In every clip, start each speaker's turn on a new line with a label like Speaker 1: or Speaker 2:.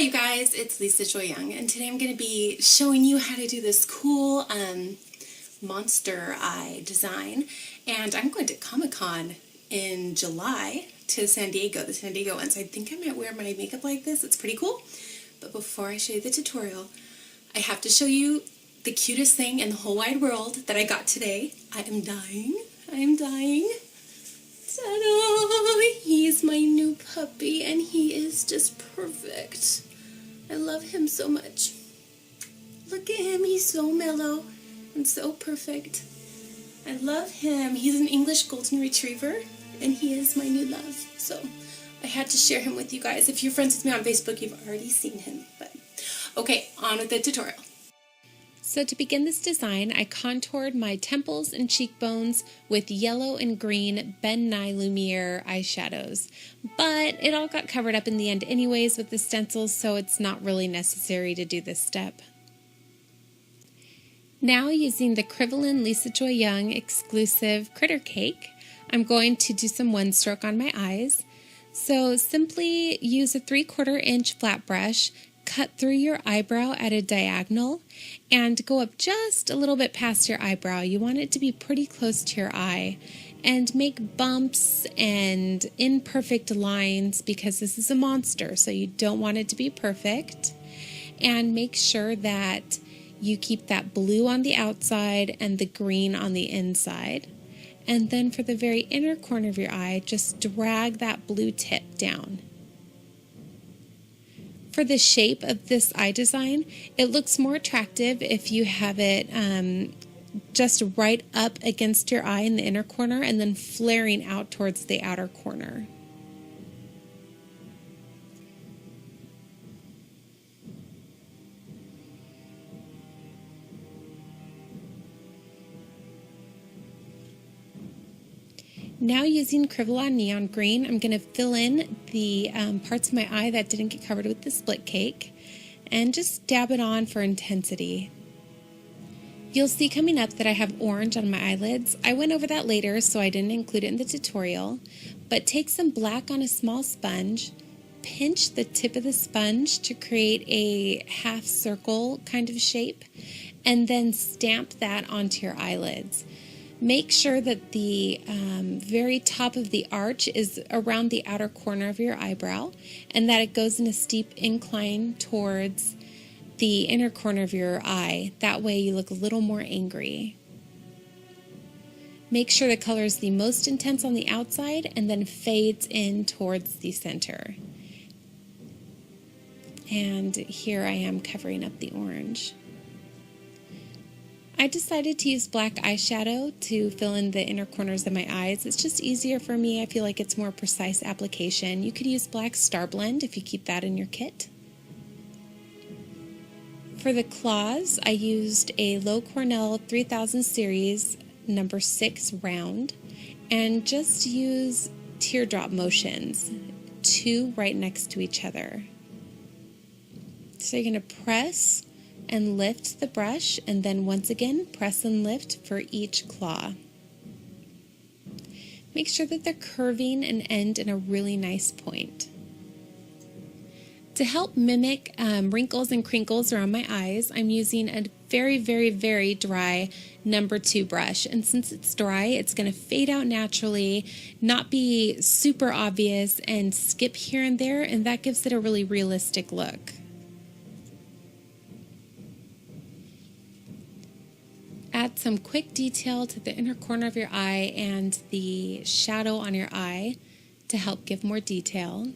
Speaker 1: Hi you guys, it's Lisa Joy Young, and today I'm going to be showing you how to do this cool monster eye design. And I'm going to Comic-Con in July to San Diego, the San Diego one, so I think I might wear my makeup like this. It's pretty cool. But before I show you the tutorial, I have to show you the cutest thing in the whole wide world that I got today. I am dying. I am dying. Ta-da! He's my new puppy, and he is just perfect. I love him so much. Look at him, he's so mellow and so perfect. I love him. He's an English Golden Retriever, and he is my new love. So I had to share him with you guys. If you're friends with me on Facebook, you've already seen him. But okay, on with the tutorial. So to begin this design, I contoured my temples and cheekbones with yellow and green Ben Nye Lumiere eyeshadows. But it all got covered up in the end anyways with the stencils, so it's not really necessary to do this step. Now, using the Kryvaline Lisa Joy Young exclusive Critter Cake, I'm going to do some one stroke on my eyes. So simply use a 3/4 inch flat brush, cut through your eyebrow at a diagonal, and go up just a little bit past your eyebrow. You want it to be pretty close to your eye, and make bumps and imperfect lines because this is a monster, so you don't want it to be perfect. And make sure that you keep that blue on the outside and the green on the inside. And then for the very inner corner of your eye, just drag that blue tip down. For the shape of this eye design, it looks more attractive if you have it just right up against your eye in the inner corner and then flaring out towards the outer corner. Now, using Kryvaline Neon Green, I'm going to fill in the parts of my eye that didn't get covered with the split cake and just dab it on for intensity. You'll see coming up that I have orange on my eyelids. I went over that later, so I didn't include it in the tutorial, but take some black on a small sponge, pinch the tip of the sponge to create a half circle kind of shape, and then stamp that onto your eyelids. Make sure that the very top of the arch is around the outer corner of your eyebrow and that it goes in a steep incline towards the inner corner of your eye. That way you look a little more angry. Make sure the color is the most intense on the outside and then fades in towards the center. And here I am covering up the orange. I decided to use black eyeshadow to fill in the inner corners of my eyes. It's just easier for me. I feel like it's more precise application. You could use black Star Blend if you keep that in your kit. For the claws, I used a Low Cornell 3000 series number 6 round and just use teardrop motions, 2 right next to each other. So you're going to press and lift the brush, and then once again press and lift for each claw. Make sure that they're curving and end in a really nice point. To help mimic wrinkles and crinkles around my eyes, I'm using a very, very, very dry number 2 brush, and since it's dry, it's going to fade out naturally, not be super obvious, and skip here and there, and that gives it a really realistic look. Add some quick detail to the inner corner of your eye and the shadow on your eye to help give more detail.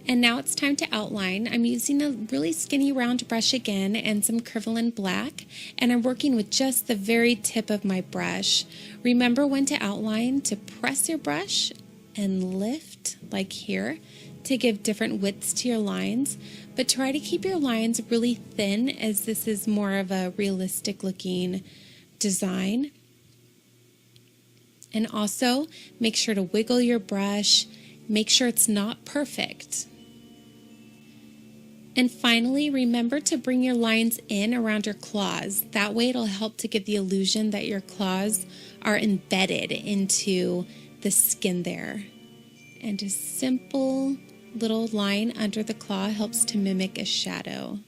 Speaker 1: And now it's time to outline. I'm using a really skinny round brush again and some Kryvaline black, and I'm working with just the very tip of my brush. Remember when to outline, to press your brush and lift like here to give different widths to your lines, but try to keep your lines really thin as this is more of a realistic looking design. And also make sure to wiggle your brush, make sure it's not perfect. And finally, remember to bring your lines in around your claws. That way it'll help to give the illusion that your claws are embedded into the skin there. And just simple little line under the claw helps to mimic a shadow.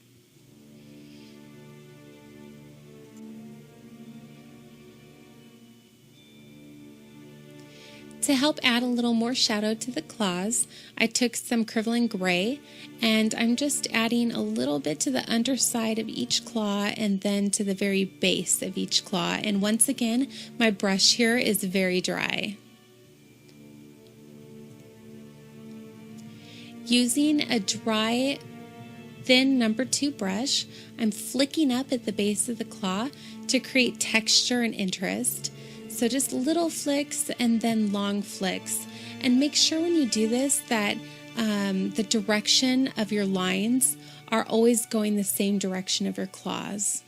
Speaker 1: To help add a little more shadow to the claws, I took some Kryvaline gray and I'm just adding a little bit to the underside of each claw and then to the very base of each claw. And once again, my brush here is very dry. Using a dry, thin number 2 brush, I'm flicking up at the base of the claw to create texture and interest. So just little flicks and then long flicks. And make sure when you do this that the direction of your lines are always going the same direction of your claws.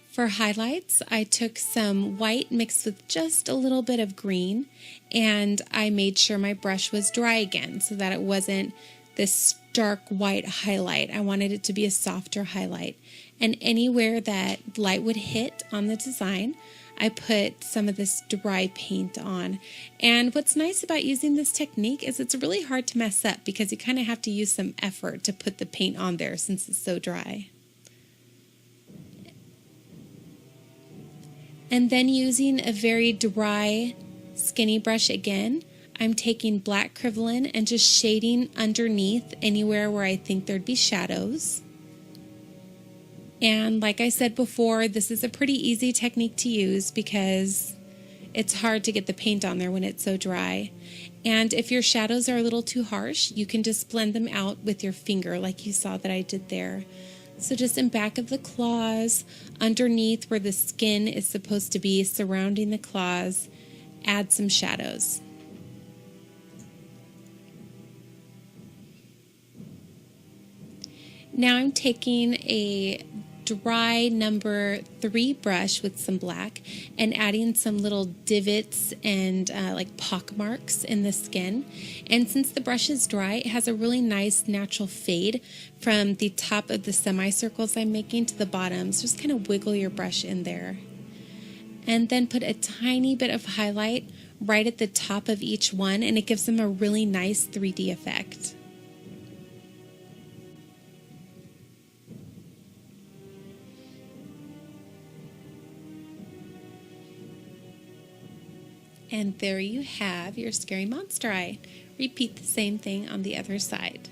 Speaker 1: For highlights, I took some white mixed with just a little bit of green, and I made sure my brush was dry again so that it wasn't this dark white highlight. I wanted it to be a softer highlight. And anywhere that light would hit on the design, I put some of this dry paint on. And what's nice about using this technique is it's really hard to mess up because you kind of have to use some effort to put the paint on there since it's so dry. And then using a very dry, skinny brush again, I'm taking black Kryvaline and just shading underneath anywhere where I think there'd be shadows. And like I said before, this is a pretty easy technique to use because it's hard to get the paint on there when it's so dry. And if your shadows are a little too harsh, you can just blend them out with your finger like you saw that I did there. So just in back of the claws, underneath where the skin is supposed to be surrounding the claws, add some shadows. Now I'm taking a dry number 3 brush with some black and adding some little divots and like pock marks in the skin. And since the brush is dry, it has a really nice natural fade from the top of the semicircles I'm making to the bottom. So just kind of wiggle your brush in there. And then put a tiny bit of highlight right at the top of each one, and it gives them a really nice 3D effect. And there you have your scary monster eye. Repeat the same thing on the other side.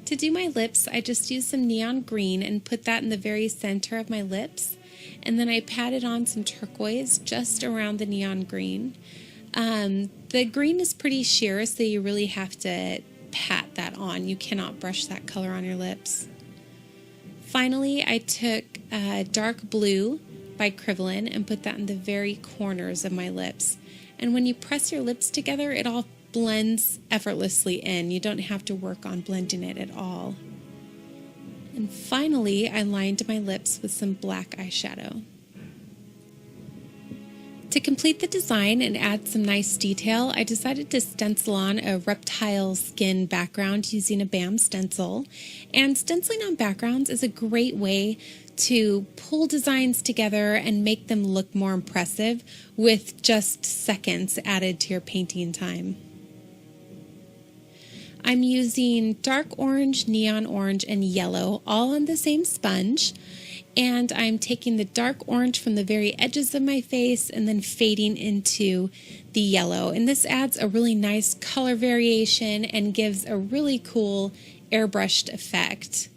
Speaker 1: To do my lips, I just used some neon green and put that in the very center of my lips. And then I patted on some turquoise just around the neon green. The green is pretty sheer, so you really have to pat that on. You cannot brush that color on your lips. Finally, I took dark blue by Kryvaline and put that in the very corners of my lips. And when you press your lips together, it all blends effortlessly in. You don't have to work on blending it at all. And finally, I lined my lips with some black eyeshadow. To complete the design and add some nice detail, I decided to stencil on a reptile skin background using a BAM stencil. And stenciling on backgrounds is a great way to pull designs together and make them look more impressive with just seconds added to your painting time. I'm using dark orange, neon orange, and yellow all on the same sponge. And I'm taking the dark orange from the very edges of my face and then fading into the yellow. And this adds a really nice color variation and gives a really cool airbrushed effect.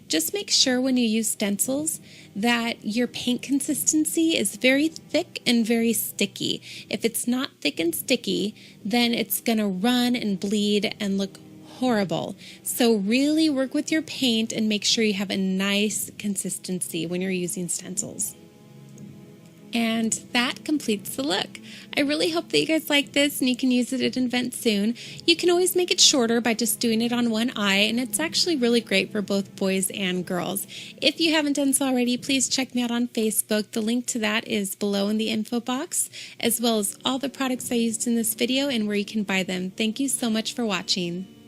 Speaker 1: Just make sure when you use stencils that your paint consistency is very thick and very sticky. If it's not thick and sticky, then it's going to run and bleed and look horrible. So really work with your paint and make sure you have a nice consistency when you're using stencils. And that completes the look. I really hope that you guys like this and you can use it at an event soon. You can always make it shorter by just doing it on one eye, and it's actually really great for both boys and girls. If you haven't done so already, please check me out on Facebook. The link to that is below in the info box, as well as all the products I used in this video and where you can buy them. Thank you so much for watching.